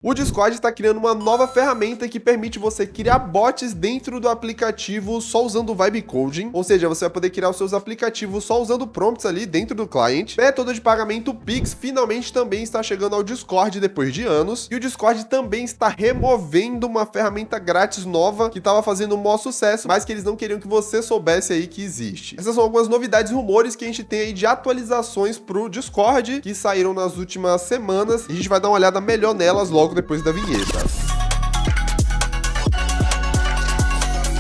O Discord está criando uma nova ferramenta que permite você criar bots dentro do aplicativo só usando o Vibe Coding, ou seja, você vai poder criar os seus aplicativos só usando prompts ali dentro do client. Método de pagamento Pix finalmente também está chegando ao Discord depois de anos, e o Discord também está removendo uma ferramenta grátis nova que estava fazendo um maior sucesso, mas que eles não queriam que você soubesse aí que existe. Essas são algumas novidades e rumores que a gente tem aí de atualizações pro Discord que saíram nas últimas semanas, e a gente vai dar uma olhada melhor nelas logo depois da vinheta.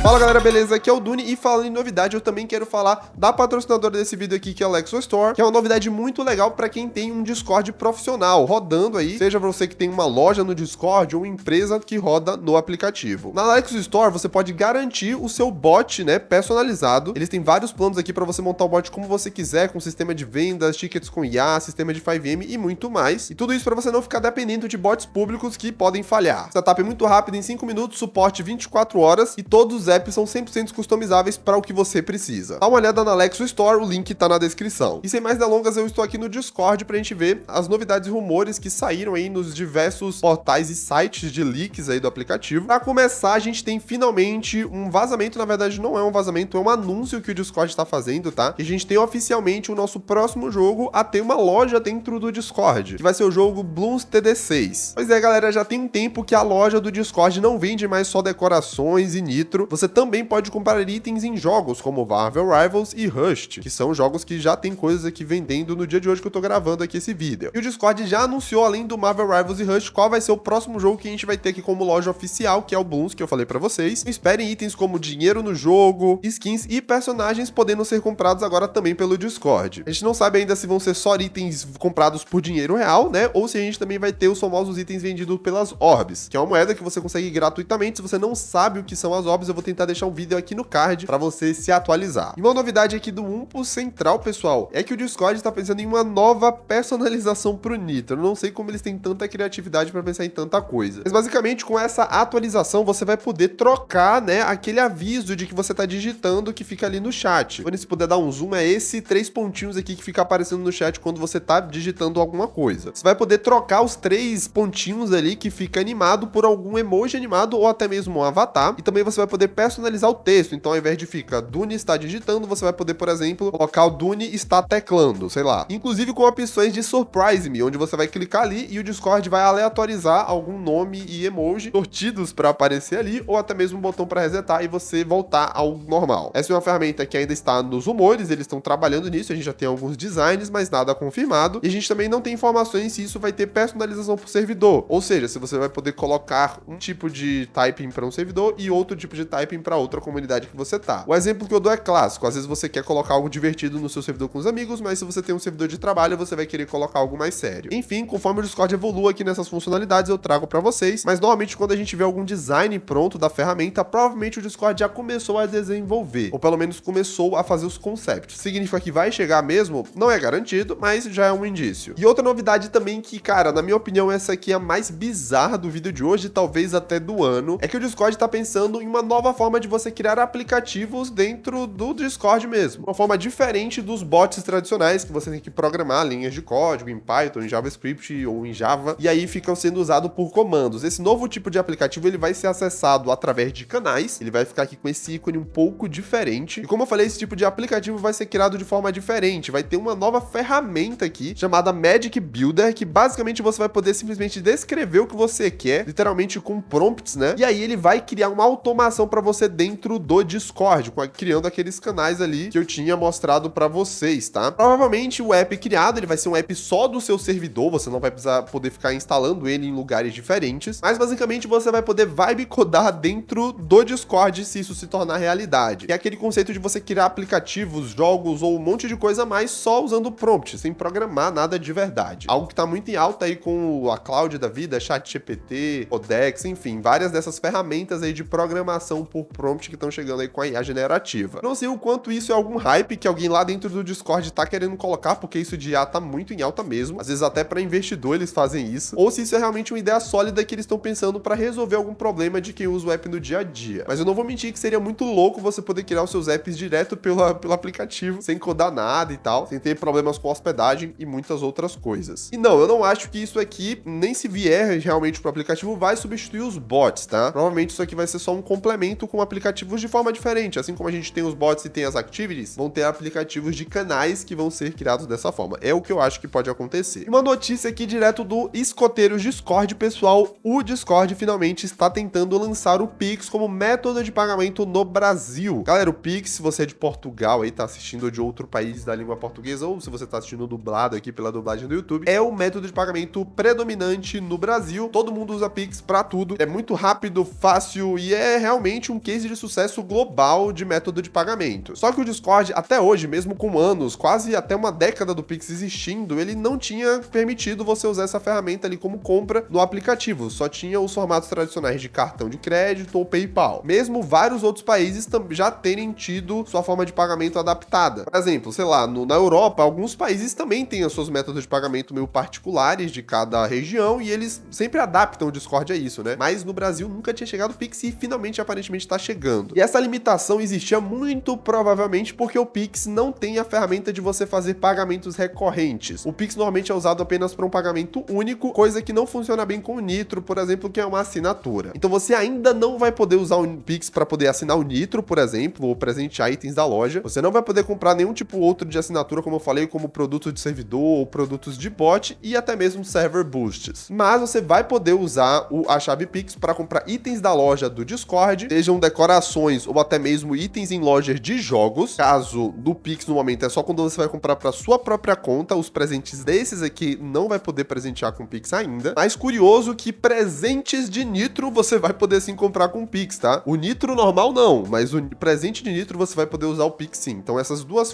Fala galera, beleza? Aqui é o Duni e falando em novidade, eu também quero falar da patrocinadora desse vídeo aqui, que é a Alexo Store, que é uma novidade muito legal para quem tem um Discord profissional rodando aí, seja você que tem uma loja no Discord ou empresa que roda no aplicativo. Na Alexo Store você pode garantir o seu bot, né, personalizado. Eles têm vários planos aqui para você montar o bot como você quiser, com sistema de vendas, tickets com IA, sistema de 5M e muito mais. E tudo isso para você não ficar dependendo de bots públicos que podem falhar. Setup muito rápido, em 5 minutos, suporte 24 horas e todos os apps são 100% customizáveis para o que você precisa. Dá uma olhada na Alexo Store, o link tá na descrição. E sem mais delongas, eu estou aqui no Discord pra gente ver as novidades e rumores que saíram aí nos diversos portais e sites de leaks aí do aplicativo. Para começar, a gente tem finalmente um vazamento, na verdade não é um vazamento, é um anúncio que o Discord está fazendo, tá? E a gente tem oficialmente o nosso próximo jogo a ter uma loja dentro do Discord, que vai ser o jogo Bloons TD6. Pois é, galera, já tem um tempo que a loja do Discord não vende mais só decorações e nitro. Você também pode comprar itens em jogos como Marvel Rivals e Rust, que são jogos que já tem coisas aqui vendendo no dia de hoje que eu tô gravando aqui esse vídeo. E o Discord já anunciou, além do Marvel Rivals e Rust, qual vai ser o próximo jogo que a gente vai ter aqui como loja oficial, que é o Bloons, que eu falei pra vocês. Esperem itens como dinheiro no jogo, skins e personagens podendo ser comprados agora também pelo Discord. A gente não sabe ainda se vão ser só itens comprados por dinheiro real, né, ou se a gente também vai ter os famosos itens vendidos pelas Orbs, que é uma moeda que você consegue gratuitamente. Se você não sabe o que são as Orbs, eu vou tentar deixar um vídeo aqui no card para você se atualizar. E uma novidade aqui do Umpo Central, pessoal, é que o Discord está pensando em uma nova personalização pro Nitro. Eu não sei como eles têm tanta criatividade para pensar em tanta coisa. Mas basicamente com essa atualização você vai poder trocar, né, aquele aviso de que você tá digitando que fica ali no chat. Quando se puder dar um zoom, é esse 3 pontinhos aqui que fica aparecendo no chat quando você tá digitando alguma coisa. Você vai poder trocar os 3 pontinhos ali que fica animado por algum emoji animado ou até mesmo um avatar. E também você vai poder personalizar o texto. Então, ao invés de ficar Duni está digitando, você vai poder, por exemplo, colocar o Duni está teclando, sei lá. Inclusive com opções de Surprise Me, onde você vai clicar ali e o Discord vai aleatorizar algum nome e emoji sortidos para aparecer ali, ou até mesmo um botão para resetar e você voltar ao normal. Essa é uma ferramenta que ainda está nos rumores, eles estão trabalhando nisso, a gente já tem alguns designs, mas nada confirmado. E a gente também não tem informações se isso vai ter personalização por servidor, ou seja, se você vai poder colocar um tipo de typing para um servidor e outro tipo de typing para outra comunidade que você tá. O exemplo que eu dou é clássico. Às vezes você quer colocar algo divertido no seu servidor com os amigos, mas se você tem um servidor de trabalho, você vai querer colocar algo mais sério. Enfim, conforme o Discord evolua aqui nessas funcionalidades, eu trago pra vocês, mas normalmente quando a gente vê algum design pronto da ferramenta, provavelmente o Discord já começou a desenvolver, ou pelo menos começou a fazer os concepts. Significa que vai chegar mesmo? Não é garantido, mas já é um indício. E outra novidade também que, cara, na minha opinião, essa aqui é a mais bizarra do vídeo de hoje, talvez até do ano, é que o Discord tá pensando em uma nova forma de você criar aplicativos dentro do Discord mesmo. Uma forma diferente dos bots tradicionais, que você tem que programar linhas de código em Python, em JavaScript ou em Java, e aí ficam sendo usados por comandos. Esse novo tipo de aplicativo, ele vai ser acessado através de canais, ele vai ficar aqui com esse ícone um pouco diferente. E como eu falei, esse tipo de aplicativo vai ser criado de forma diferente, vai ter uma nova ferramenta aqui, chamada Magic Builder, que basicamente você vai poder simplesmente descrever o que você quer, literalmente com prompts, né? E aí ele vai criar uma automação para você dentro do Discord, criando aqueles canais ali que eu tinha mostrado para vocês, tá? Provavelmente o app criado, ele vai ser um app só do seu servidor, você não vai precisar poder ficar instalando ele em lugares diferentes, mas basicamente você vai poder vibe codar dentro do Discord se isso se tornar realidade. É aquele conceito de você criar aplicativos, jogos ou um monte de coisa a mais só usando prompt, sem programar nada de verdade. Algo que tá muito em alta aí com a Cloud da vida, ChatGPT, Codex, enfim, várias dessas ferramentas aí de programação por por prompt que estão chegando aí com a IA generativa. Não sei o quanto isso é algum hype que alguém lá dentro do Discord tá querendo colocar, porque isso de IA tá muito em alta mesmo. Às vezes até para investidor eles fazem isso. Ou se isso é realmente uma ideia sólida que eles estão pensando para resolver algum problema de quem usa o app no dia a dia. Mas eu não vou mentir que seria muito louco você poder criar os seus apps direto pelo aplicativo, sem codar nada e tal, sem ter problemas com hospedagem e muitas outras coisas. E não, eu não acho que isso aqui, nem se vier realmente pro aplicativo, vai substituir os bots, tá? Provavelmente isso aqui vai ser só um complemento com aplicativos de forma diferente. Assim como a gente tem os bots e tem as activities, vão ter aplicativos de canais que vão ser criados dessa forma. É o que eu acho que pode acontecer. E uma notícia aqui direto do Escoteiros Discord, pessoal. O Discord finalmente está tentando lançar o Pix como método de pagamento no Brasil. Galera, o Pix, se você é de Portugal aí, tá assistindo de outro país da língua portuguesa, ou se você tá assistindo dublado aqui pela dublagem do YouTube, é o método de pagamento predominante no Brasil. Todo mundo usa Pix pra tudo. É muito rápido, fácil e é realmente um case de sucesso global de método de pagamento. Só que o Discord, até hoje, mesmo com anos, quase até uma década do Pix existindo, ele não tinha permitido você usar essa ferramenta ali como compra no aplicativo. Só tinha os formatos tradicionais de cartão de crédito ou PayPal. Mesmo vários outros países já terem tido sua forma de pagamento adaptada. Por exemplo, sei lá, na Europa, alguns países também têm os seus métodos de pagamento meio particulares de cada região e eles sempre adaptam o Discord a isso, né? Mas no Brasil nunca tinha chegado o Pix e finalmente, aparentemente, tá chegando. E essa limitação existia muito provavelmente porque o Pix não tem a ferramenta de você fazer pagamentos recorrentes. O Pix normalmente é usado apenas para um pagamento único, coisa que não funciona bem com o Nitro, por exemplo, que é uma assinatura. Então você ainda não vai poder usar o Pix para poder assinar o Nitro, por exemplo, ou presentear itens da loja. Você não vai poder comprar nenhum tipo outro de assinatura, como eu falei, como produto de servidor ou produtos de bot e até mesmo server boosts. Mas você vai poder usar a chave Pix para comprar itens da loja do Discord, sejam decorações ou até mesmo itens em lojas de jogos. Caso do Pix no momento é só quando você vai comprar para sua própria conta, os presentes desses aqui não vai poder presentear com Pix ainda. Mas curioso que presentes de Nitro você vai poder sim comprar com Pix, tá? O Nitro normal não, mas o presente de Nitro você vai poder usar o Pix sim. Então essas duas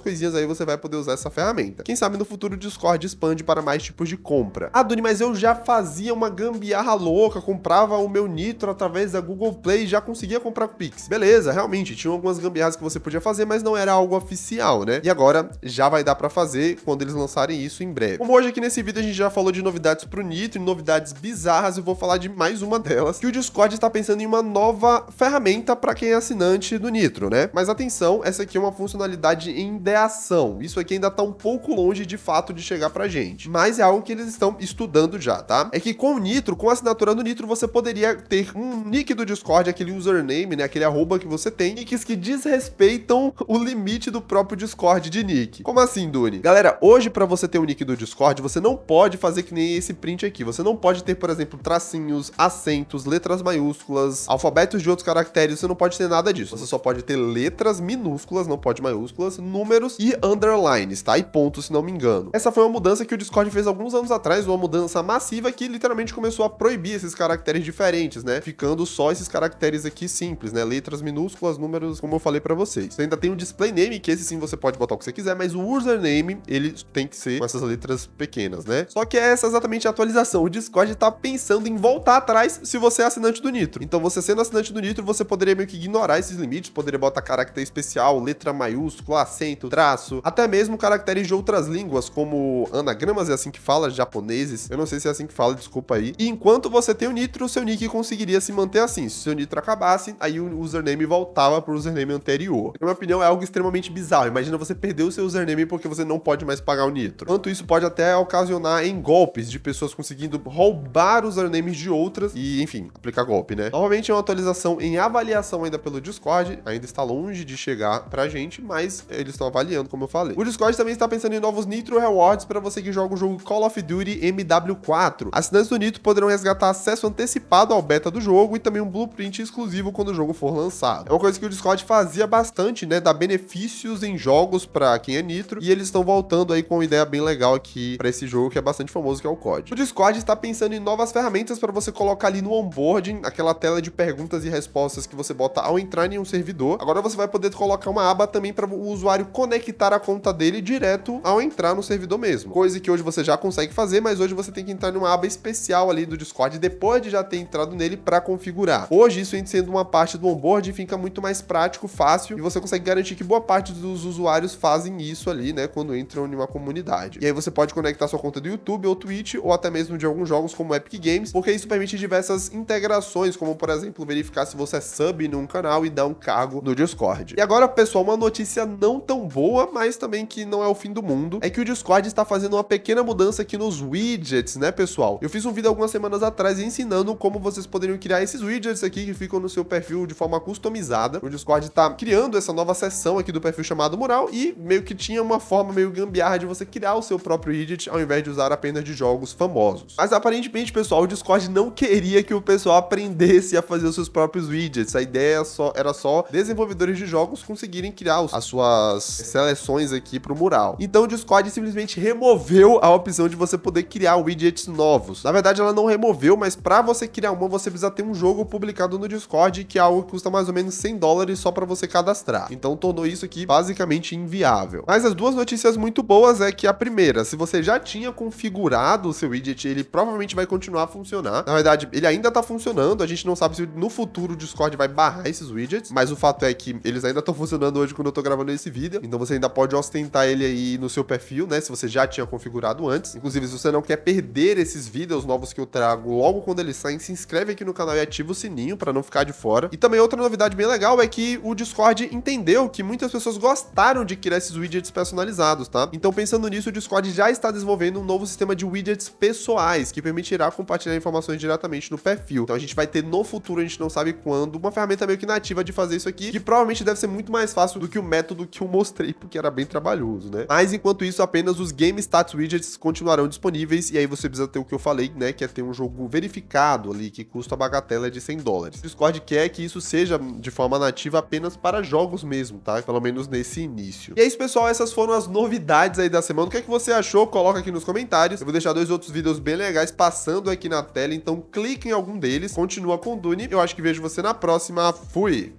coisinhas aí você vai poder usar essa ferramenta. Quem sabe no futuro o Discord expande para mais tipos de compra. Ah, Duni, mas eu já fazia uma gambiarra louca, comprava o meu Nitro através da Google Play e já conseguia comprar com Pix. Beleza, realmente, tinha algumas gambiarras que você podia fazer, mas não era algo oficial, né? E agora já vai dar pra fazer quando eles lançarem isso em breve. Como hoje aqui nesse vídeo a gente já falou de novidades pro Nitro, novidades bizarras, eu vou falar de mais uma delas, que o Discord está pensando em uma nova ferramenta para quem é assinante do Nitro, né? Mas atenção, essa aqui é uma funcionalidade em ideação. Isso aqui ainda tá um pouco longe de fato de chegar pra gente, mas é algo que eles estão estudando já, tá? É que com o Nitro, com a assinatura do Nitro, você poderia ter um nick do Discord, aquele username, né? Aquele arroba que você tem, nicks que desrespeitam o limite do próprio Discord de nick. Como assim, Duni? Galera, hoje pra você ter um nick do Discord, você não pode fazer que nem esse print aqui. Você não pode ter, por exemplo, tracinhos, acentos, letras maiúsculas, alfabetos de outros caracteres, você não pode ter nada disso. Você só pode ter letras minúsculas, não pode maiúsculas, números e underlines, tá? E pontos, se não me engano. Essa foi uma mudança que o Discord fez alguns anos atrás, uma mudança massiva que literalmente começou a proibir esses caracteres diferentes, né? Ficando só esses caracteres aqui simples, né? Letras minúsculas, números, como eu falei pra vocês. Você ainda tem o display name, que esse sim você pode botar o que você quiser, mas o username, ele tem que ser com essas letras pequenas, né? Só que essa é exatamente a atualização. O Discord tá pensando em voltar atrás se você é assinante do Nitro. Então, você sendo assinante do Nitro, você poderia meio que ignorar esses limites, poderia botar caractere especial, letra maiúscula, acento, traço, até mesmo caracteres de outras línguas, como anagramas, é assim que fala, japoneses. Eu não sei se é assim que fala, desculpa aí. E enquanto você tem o Nitro, o seu nick conseguiria se manter assim. Se o seu Nitro acabasse, aí o username voltava pro username anterior. Na minha opinião, é algo extremamente bizarro. Imagina você perder o seu username porque você não pode mais pagar o Nitro. Quanto isso pode até ocasionar em golpes de pessoas conseguindo roubar usernames de outras e, enfim, aplicar golpe, né? Novamente é uma atualização em avaliação ainda pelo Discord, ainda está longe de chegar pra gente, mas eles estão avaliando, como eu falei. O Discord também está pensando em novos Nitro Rewards para você que joga o jogo Call of Duty MW4. Assinantes do Nitro poderão resgatar acesso antecipado ao beta do jogo e também um blueprint exclusivo quando o jogo for lançado. É uma coisa que o Discord fazia bastante, né? Dar benefícios em jogos pra quem é Nitro, e eles estão voltando aí com uma ideia bem legal aqui pra esse jogo que é bastante famoso, que é o COD. O Discord está pensando em novas ferramentas para você colocar ali no onboarding, aquela tela de perguntas e respostas que você bota ao entrar em um servidor. Agora você vai poder colocar uma aba também para o usuário conectar a conta dele direto ao entrar no servidor mesmo. Coisa que hoje você já consegue fazer, mas hoje você tem que entrar numa aba especial ali do Discord depois de já ter entrado nele para configurar. Hoje isso 100% sendo uma parte do onboard, fica muito mais prático, fácil, e você consegue garantir que boa parte dos usuários fazem isso ali, né, quando entram em uma comunidade. E aí você pode conectar sua conta do YouTube ou Twitch, ou até mesmo de alguns jogos como Epic Games, porque isso permite diversas integrações, como por exemplo, verificar se você é sub num canal e dar um cargo no Discord. E agora, pessoal, uma notícia não tão boa, mas também que não é o fim do mundo, é que o Discord está fazendo uma pequena mudança aqui nos widgets, né, pessoal? Eu fiz um vídeo algumas semanas atrás ensinando como vocês poderiam criar esses widgets aqui que ficam no seu perfil de forma customizada. O Discord tá criando essa nova seção aqui do perfil chamado Mural e meio que tinha uma forma meio gambiarra de você criar o seu próprio widget ao invés de usar apenas de jogos famosos. Mas aparentemente, pessoal, o Discord não queria que o pessoal aprendesse a fazer os seus próprios widgets. A ideia era só desenvolvedores de jogos conseguirem criar as suas seleções aqui pro Mural. Então o Discord simplesmente removeu a opção de você poder criar widgets novos. Na verdade, ela não removeu, mas para você criar uma, você precisa ter um jogo publicado no Discord, que é algo que custa mais ou menos $100 só para você cadastrar. Então tornou isso aqui basicamente inviável. Mas as duas notícias muito boas é que a primeira, se você já tinha configurado o seu widget, ele provavelmente vai continuar a funcionar. Na verdade, ele ainda tá funcionando, a gente não sabe se no futuro o Discord vai barrar esses widgets, mas o fato é que eles ainda estão funcionando hoje quando eu tô gravando esse vídeo, então você ainda pode ostentar ele aí no seu perfil, né, se você já tinha configurado antes. Inclusive, se você não quer perder esses vídeos novos que eu trago logo quando eles saem, se inscreve aqui no canal e ativa o sininho para não ficar de fora. E também outra novidade bem legal é que o Discord entendeu que muitas pessoas gostaram de criar esses widgets personalizados, tá? Então, pensando nisso, o Discord já está desenvolvendo um novo sistema de widgets pessoais, que permitirá compartilhar informações diretamente no perfil. Então, a gente vai ter no futuro, a gente não sabe quando, uma ferramenta meio que nativa de fazer isso aqui, que provavelmente deve ser muito mais fácil do que o método que eu mostrei, porque era bem trabalhoso, né? Mas, enquanto isso, apenas os Game Stats Widgets continuarão disponíveis, e aí você precisa ter o que eu falei, né, que é ter um jogo verificado ali, que custa a bagatela de $100. O Discord quer que isso seja de forma nativa apenas para jogos mesmo, tá? Pelo menos nesse início. E é isso, pessoal, essas foram as novidades aí da semana. O que é que você achou? Coloca aqui nos comentários. Eu vou deixar 2 outros vídeos bem legais passando aqui na tela, então clique em algum deles. Continua com o Duni. Eu acho que vejo você na próxima. Fui!